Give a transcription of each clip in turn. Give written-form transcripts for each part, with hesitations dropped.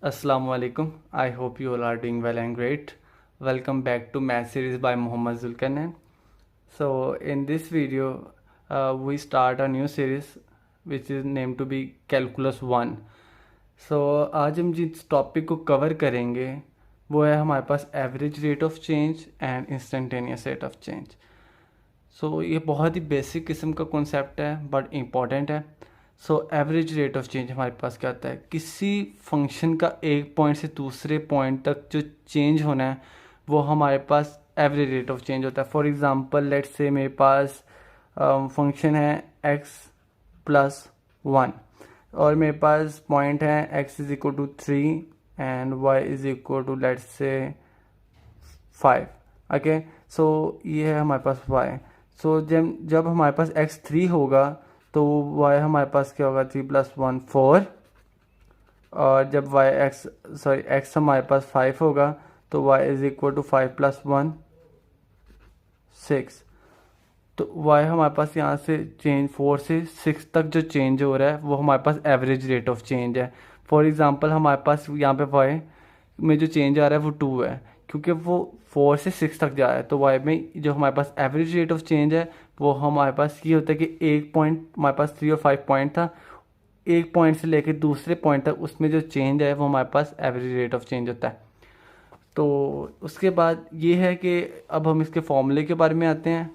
Assalamu alaikum. I hope you all are doing well and great. Welcome back to Math Series by Muhammad Zulkarnain. So in this video, we start a new series which is named to be Calculus 1. So आज हम जिस topic को cover करेंगे वो है हमारे पास average rate of change and instantaneous rate of change. So ये बहुत ही बेसिक किस्म का कॉन्सेप्ट है बट इम्पॉर्टेंट है. So average rate of change हमारे पास क्या होता है, किसी फंक्शन का एक पॉइंट से दूसरे पॉइंट तक जो चेंज होना है वो हमारे पास एवरेज रेट ऑफ चेंज होता है. फॉर एग्जांपल लेट्स से मेरे पास फंक्शन है x प्लस 1 और मेरे पास पॉइंट है x is equal to 3 and y is equal to let's say 5. Okay, सो ये है हमारे पास y. सो जब हमारे पास x 3 होगा तो y हमारे पास क्या होगा, 3 प्लस 1 4. और जब x हमारे पास 5 होगा तो y is equal to 5 plus 1 6. तो y हमारे पास यहाँ से चेंज 4 से 6 तक जो चेंज हो रहा है वो हमारे पास एवरेज रेट ऑफ चेंज है. फॉर एग्जांपल हमारे पास यहाँ पे y में जो चेंज आ रहा है वो 2 है क्योंकि वो 4 से 6 तक जा रहा है. तो y में जो हमारे पास एवरेज रेट ऑफ चेंज है वो हमारे पास ये होता है कि एक पॉइंट हमारे पास 3 और 5 पॉइंट था, एक पॉइंट से लेकर दूसरे पॉइंट तक उसमें जो चेंज है वो हमारे पास एवरेज रेट ऑफ चेंज होता है. तो उसके बाद ये है कि अब हम इसके फॉर्मूले के बारे में आते हैं.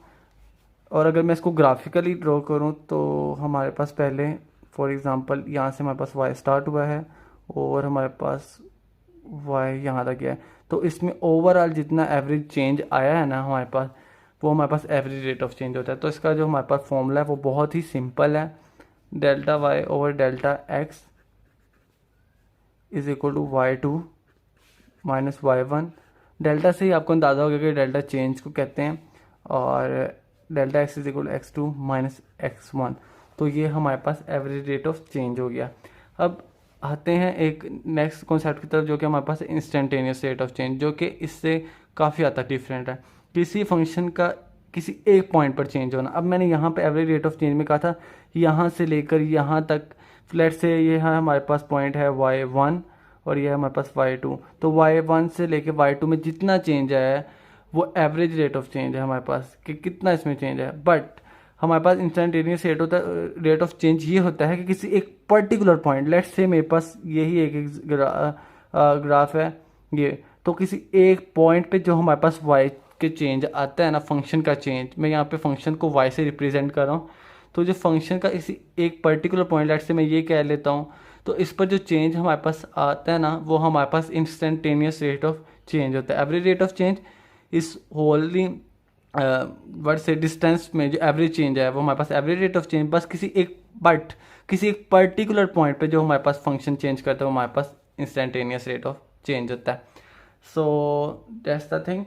और अगर मैं इसको ग्राफिकली ड्रॉ करूँ तो हमारे पास पहले फॉर एग्ज़ाम्पल यहाँ से हमारे पास y स्टार्ट हुआ है और हमारे पास y यहाँ तक गया है. तो इसमें ओवरऑल जितना एवरेज चेंज आया है ना हमारे पास वो हमारे पास एवरेज रेट ऑफ चेंज होता है. तो इसका जो हमारे पास फॉर्मूला है वो बहुत ही सिंपल है. Delta y over delta x is equal to y2 minus y1. Delta से ही आपको अंदाज़ा होगा कि डेल्टा चेंज को कहते हैं और delta x is equal to x2 minus x1. तो ये हमारे पास एवरेज रेट ऑफ चेंज हो गया. अब आते हैं एक नेक्स्ट कॉन्सेप्ट की तरफ जो कि हमारे पास इंस्टेंटेनियस रेट ऑफ चेंज, जो कि इससे काफ़ी हद तक डिफरेंट है. किसी फंक्शन का किसी एक पॉइंट पर चेंज होना. अब मैंने यहाँ पे एवरेज रेट ऑफ चेंज में कहा था यहाँ से लेकर यहाँ तक. फ्लैट से ये हमारे पास पॉइंट है y1 और ये हमारे पास y2. तो y1 से लेकर y2 में जितना चेंज आया है वो एवरेज रेट ऑफ चेंज है हमारे पास कि कितना इसमें चेंज है. बट हमारे पास इंस्टेंटेनियस रेट ऑफ चेंज ये होता है कि किसी एक पर्टिकुलर पॉइंट, लेट्स से मेरे पास यही एक ग्राफ है ये, तो किसी एक पॉइंट पे जो हमारे पास y के चेंज आता है ना, फंक्शन का चेंज, मैं यहाँ पे फंक्शन को y से रिप्रेजेंट कर रहा हूँ. तो जो फंक्शन का इसी एक पर्टिकुलर पॉइंट, लेट्स से मैं ये कह लेता हूँ, तो इस पर जो चेंज हमारे पास आता है ना वो हमारे पास इंस्टेंटेनियस रेट ऑफ चेंज होता है. एवरेज रेट ऑफ चेंज इस होली वर्ड से डिस्टेंस में जो एवरेज चेंज है वो हमारे पास एवरेज रेट ऑफ चेंज. बस किसी एक पर्टिकुलर पॉइंट पे जो हमारे पास फंक्शन चेंज करता है वो हमारे पास इंस्टेंटेनियस रेट ऑफ चेंज होता है. So that's the thing.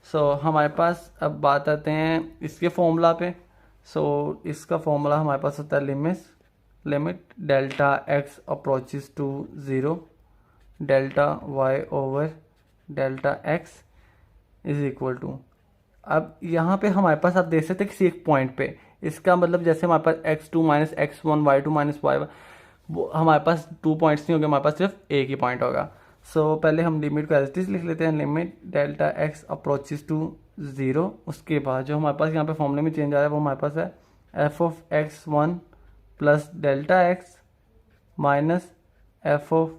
So हमारे पास अब बात आते हैं इसके फॉर्मूला पे. सो इसका फॉर्मूला हमारे पास होता है limit delta x approaches to 0 delta y over delta x is equal to. अब यहाँ पे हमारे पास आप देख सकते हैं किसी एक पॉइंट पे, इसका मतलब जैसे हमारे पास x2 minus x1 y2 minus y1, वो हमारे पास 2 पॉइंट्स नहीं होंगे, हमारे पास सिर्फ एक ही पॉइंट होगा. सो पहले हम लिमिट को एज इट इज लिख लेते हैं. Limit delta x approaches to 0. उसके बाद जो हमारे पास यहाँ पे फॉर्मूले में चेंज आ रहा है वो हमारे पास है f of x1 plus delta x minus f of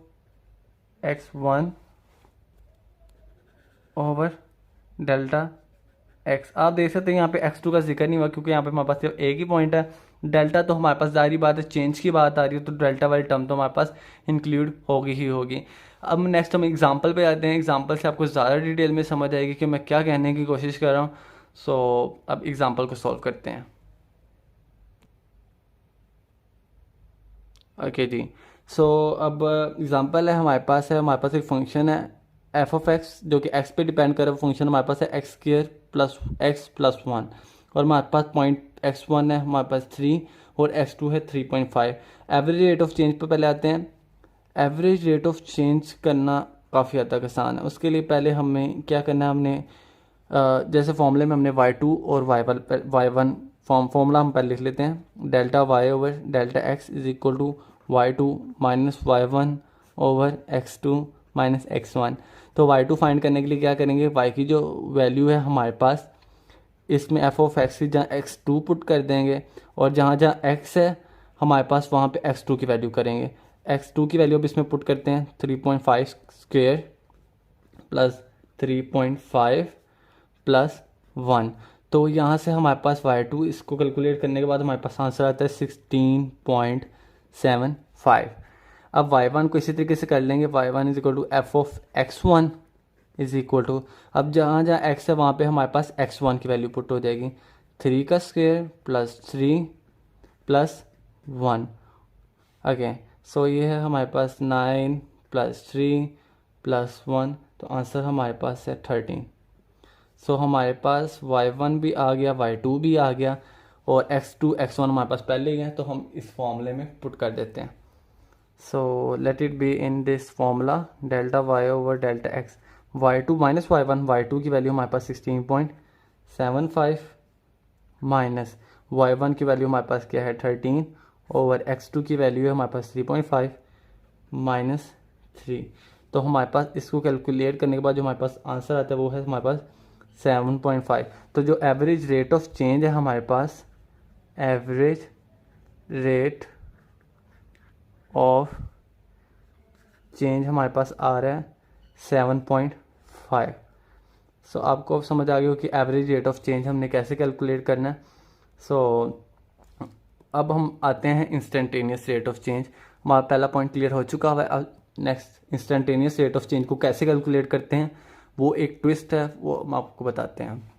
x1 over delta x. आप देख सकते हैं यहाँ पे x2 का जिक्र नहीं हुआ क्योंकि यहाँ पे हमारे पास सिर्फ एक ही पॉइंट है. डेल्टा तो हमारे पास जारी बात है, चेंज की बात आ रही है तो डेल्टा वाली टर्म तो हमारे पास इंक्लूड होगी ही होगी. अब नेक्स्ट हम एग्जांपल पे आते हैं. एग्जांपल से आपको ज़्यादा डिटेल में समझ आएगी कि मैं क्या कहने की कोशिश कर रहा हूँ. सो अब एग्जांपल को सॉल्व करते हैं. ओके जी. सो अब एग्जांपल है हमारे पास एक फंक्शन है f ऑफ x जो कि x पे डिपेंड करे. फंक्शन हमारे पास है x square plus x plus 1 और हमारे पास पॉइंट x1 है हमारे पास 3 और x2 है 3.5. एवरेज रेट ऑफ चेंज पे पहले आते हैं. एवरेज रेट ऑफ चेंज करना काफ़ी हद तक आसान है. उसके लिए पहले हमें क्या करना है, हमने जैसे फॉर्मूले में हमने y2 और y1 फॉर्मूला हम पहले लिख लेते हैं. Delta y over delta x is equal to y2 minus y1 over x2 minus x1। तो y2 फाइंड करने के लिए क्या करेंगे, y की जो वैल्यू है हमारे पास इसमें एफ ऑफ एक्स की जहाँ x2 पुट कर देंगे और जहाँ जहाँ x है हमारे पास वहाँ पे x2 की वैल्यू करेंगे। x2 की वैल्यू अब इसमें पुट करते हैं 3.5 स्क्वेयर प्लस 3.5 प्लस 1। तो यहाँ से हमारे पास y2 इसको कैलकुलेट करने के बाद हमारे पास आंसर आता है 16.75। अब y1 को इसी तरीके से कर लेंगे, y1 is equal to F of x1 is equal to, अब जहाँ जहाँ x है वहाँ पे हमारे पास x1 की वैल्यू पुट हो जाएगी 3 का स्क्वेयर प्लस 3 प्लस 1। ओके, सो ये है हमारे पास 9 प्लस 3 प्लस 1, तो आंसर हमारे पास है 13। सो हमारे पास y1 भी आ गया, y2 भी आ गया और x2 x1 हमारे पास पहले ही है, तो हम इस फॉर्मूले में पुट कर देते हैं। So let it be in this formula delta y over delta x, y2 minus y1, y2 की वैल्यू हमारे पास 16.75 माइनस y1 की वैल्यू हमारे पास क्या है 13 ओवर x2 की वैल्यू है हमारे पास 3.5 माइनस 3। तो हमारे पास इसको कैलकुलेट करने के बाद जो हमारे पास आंसर आता है वो है हमारे पास 7.5। तो जो एवरेज रेट ऑफ चेंज है हमारे पास, एवरेज रेट ऑफ चेंज हमारे पास आ रहा है 7.5। सो आपको अब समझ आ गया हो कि एवरेज रेट ऑफ चेंज हमने कैसे कैलकुलेट करना है। सो अब हम आते हैं इंस्टेंटेनियस रेट ऑफ चेंज। हमारा पहला पॉइंट क्लियर हो चुका है। अब next instantaneous rate of change को कैसे कैलकुलेट करते हैं, वो एक ट्विस्ट है, वो हम आपको बताते हैं।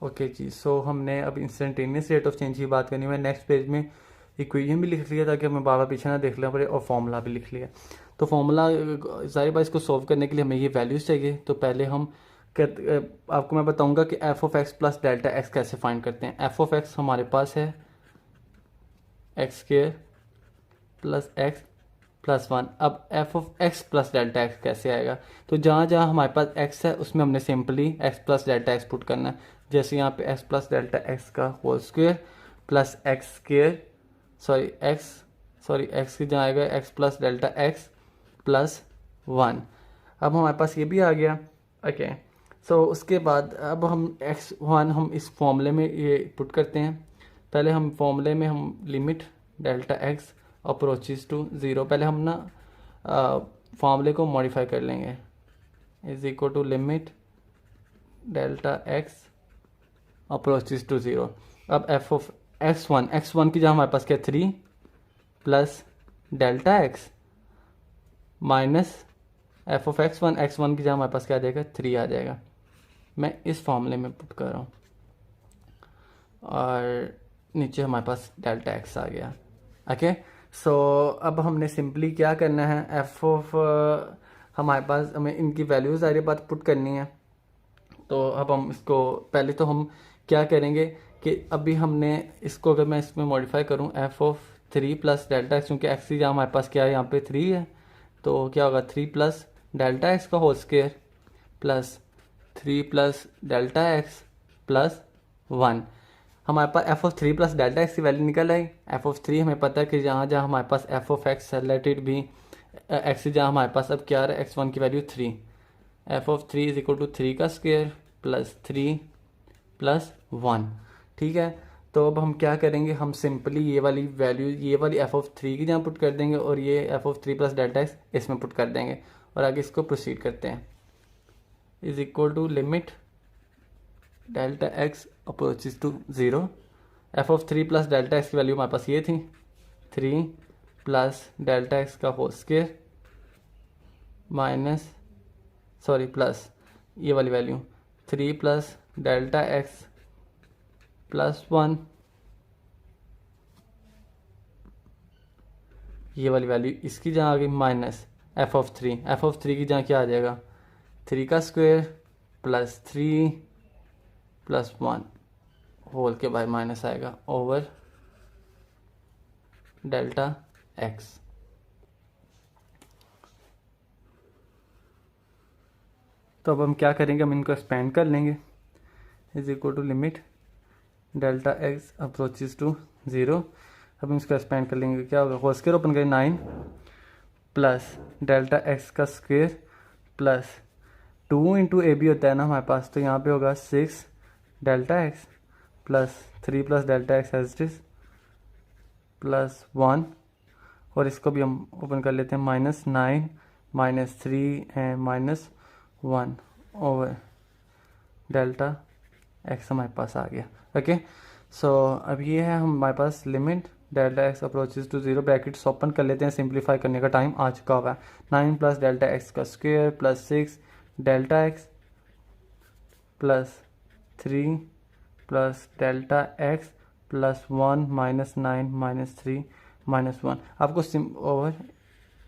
ओके जी, सो हमने अब इंस्टेंटेनियस रेट ऑफ चेंज की बात करनी है। नेक्स्ट पेज में इक्वेशन भी लिख लिया ताकि हमें बार बार पीछे ना देखना पड़े, और फॉर्मूला भी लिख लिया। तो फॉर्मूला जाहिर बात इसको सॉल्व करने के लिए हमें ये वैल्यूज़ चाहिए। तो पहले हम आपको मैं बताऊंगा कि F of x plus delta x कैसे फाइंड करते हैं। एफ ऑफ एक्स हमारे पास है x square plus x plus 1। अब F of x plus delta x कैसे आएगा, तो जहाँ जहाँ हमारे पास एक्स है उसमें हमने simply x plus delta x put करना है। जैसे यहाँ पे एक्स प्लस डेल्टा एक्स का whole square plus x square x की जहाँ आएगा x plus delta x plus 1। अब हमारे पास ये भी आ गया। ओके, सो उसके बाद अब हम x1 हम इस फॉर्मूले में ये पुट करते हैं। पहले हम फॉर्मूले में हम limit delta x approaches to 0, पहले हम ना फॉर्मूले को मॉडिफाई कर लेंगे, is equal to limit delta x approaches to 0। अब एफ ऑफ x1 की जहाँ हमारे पास क्या 3 plus delta x minus F of x1 की जहाँ हमारे पास क्या आ जाएगा 3 आ जाएगा। मैं इस फॉर्मूले में पुट कर रहा हूँ और नीचे हमारे पास डेल्टा एक्स आ गया। ओके, सो अब हमने सिंपली क्या करना है, एफ ऑफ हमारे पास हमें इनकी वैल्यूज़ सारी बात पुट करनी है। तो अब हम इसको पहले तो हम क्या करेंगे कि अभी हमने इसको अगर मैं इसमें मॉडिफाई करूं F of 3 plus delta x, क्योंकि एक्स जहाँ हमारे पास क्या है यहाँ पे 3 है, तो क्या होगा 3 प्लस डेल्टा एक्स का whole square plus 3 plus delta x plus 1। हमारे पास f of 3 plus delta x की वैल्यू निकल आई। एफ ऑफ 3 हमें पता है कि जहाँ जहाँ हमारे पास एफ ऑफ एक्स रिलेटेड भी एक्स जहाँ हमारे पास अब क्या आ रहा है x1 की value 3, F of 3 is equal to 3 का स्क्वायर प्लस 3 प्लस 1। ठीक है, तो अब हम क्या करेंगे, हम सिंपली ये वाली वैल्यू ये वाली एफ ऑफ 3 की जहाँ पुट कर देंगे और ये F of 3 plus delta x इसमें पुट कर देंगे और आगे इसको प्रोसीड करते हैं। Is equal to limit delta x approaches to 0। F of 3 plus delta x की वैल्यू हमारे पास ये थी 3 प्लस डेल्टा एक्स का होल स्क्वायर माइनस प्लस ये वाली value 3 plus delta x plus 1, ये वाली वैल्यू इसकी जहाँ आ गई माइनस एफ ऑफ 3 की जहाँ क्या आ जाएगा 3 का स्क्वायर प्लस 3 प्लस 1 होल के बाद माइनस आएगा ओवर डेल्टा एक्स। तो अब हम क्या करेंगे, हम इनको एक्सपेंड कर लेंगे। Is equal to limit delta x approaches to 0। अब हम इसको एक्सपेंड कर लेंगे, क्या होगा होल स्क्वायर ओपन करें 9 प्लस डेल्टा एक्स का square plus 2 into A B होता है ना हमारे पास, तो यहाँ पे होगा 6 delta x plus 3 plus delta x as it is plus 1, और इसको भी हम ओपन कर लेते हैं, -9 -3 एंड -1 ओवर डेल्टा एक्स हमारे पास आ गया। ओके, सो अब ये है हमारे पास limit delta x approaches to 0, brackets open कर लेते हैं, सिंप्लीफाई करने का टाइम आ चुका हुआ है। 9 प्लस डेल्टा एक्स का square plus 6 delta x plus 3 plus delta x plus 1 -9 -3 -1 आपको ओवर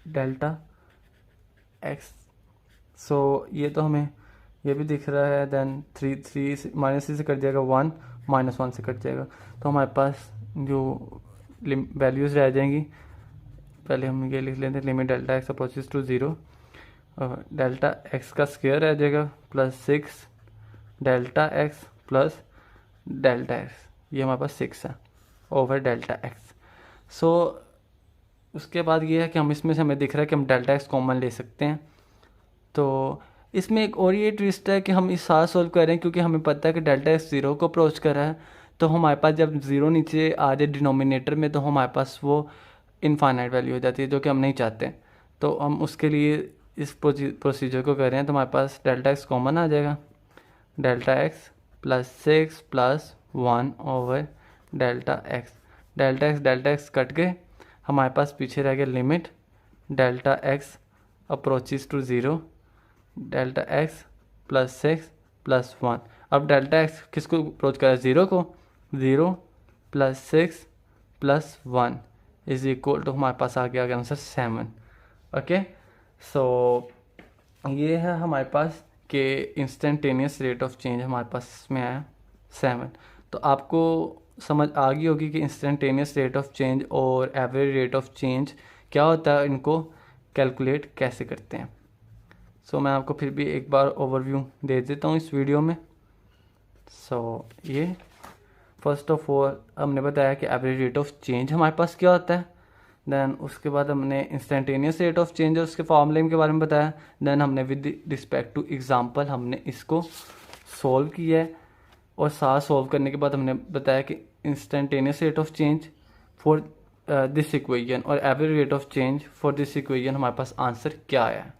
डेल्टा एक्स। सो ये तो हमें ये भी दिख रहा है, देन 3 -3 से कट जाएगा, 1 -1 से कट जाएगा, तो हमारे पास जो वैल्यूज़ रह जाएंगी, पहले हम ये लिख लेते हैं, limit delta x approaches to 0, delta x का स्क्वायर रह जाएगा plus 6 delta x plus delta x, ये हमारे पास 6 है ओवर डेल्टा एक्स। सो उसके बाद ये है कि हम इसमें से हमें दिख रहा है कि हम डेल्टा एक्स कॉमन ले सकते हैं। तो इसमें एक और ये ट्विस्ट है कि हम इस साथ सॉल्व कर रहे हैं क्योंकि हमें पता है कि डेल्टा एक्स 0 को अप्रोच कर रहा है, तो हमारे पास जब 0 नीचे आ जाए डिनोमिनेटर में तो हमारे पास वो इनफाइनाइट वैल्यू हो जाती है, जो कि हम नहीं चाहते। तो हम उसके लिए इस प्रोसीजर को कर रहे हैं, तो हमारे पास डेल्टा एक्स कॉमन आ जाएगा, delta x plus 6 plus 1 over delta x cut गए, हमारे पास पीछे रह गया limit delta x approaches to 0, delta x plus 6 plus 1। अब डेल्टा एक्स किसको अप्रोच कर रहा है, 0 को, 0 plus 6 plus 1 is equal to हमारे पास आ गया आंसर 7। ओके, सो ये है हमारे पास कि इंस्टेंटेनियस रेट ऑफ चेंज हमारे पास में आया 7। तो आपको समझ आ गई होगी कि इंस्टेंटेनियस रेट ऑफ चेंज और एवरेज रेट ऑफ चेंज क्या होता है, इनको कैलकुलेट कैसे करते हैं। सो मैं आपको फिर भी एक बार ओवरव्यू दे देता हूँ इस वीडियो में। सो ये फर्स्ट ऑफ ऑल हमने बताया कि एवरेज रेट ऑफ चेंज हमारे पास क्या होता है, देन उसके बाद हमने इंस्टेंटेनियस रेट ऑफ चेंज और उसके फॉर्मूले के बारे में बताया, देन हमने विद रिस्पेक्ट टू एग्जांपल हमने इसको सॉल्व किया है, और साथ सॉल्व करने के बाद हमने बताया कि instantaneous rate of change for this equation और average rate of change for this equation हमारे पास आंसर क्या आया है।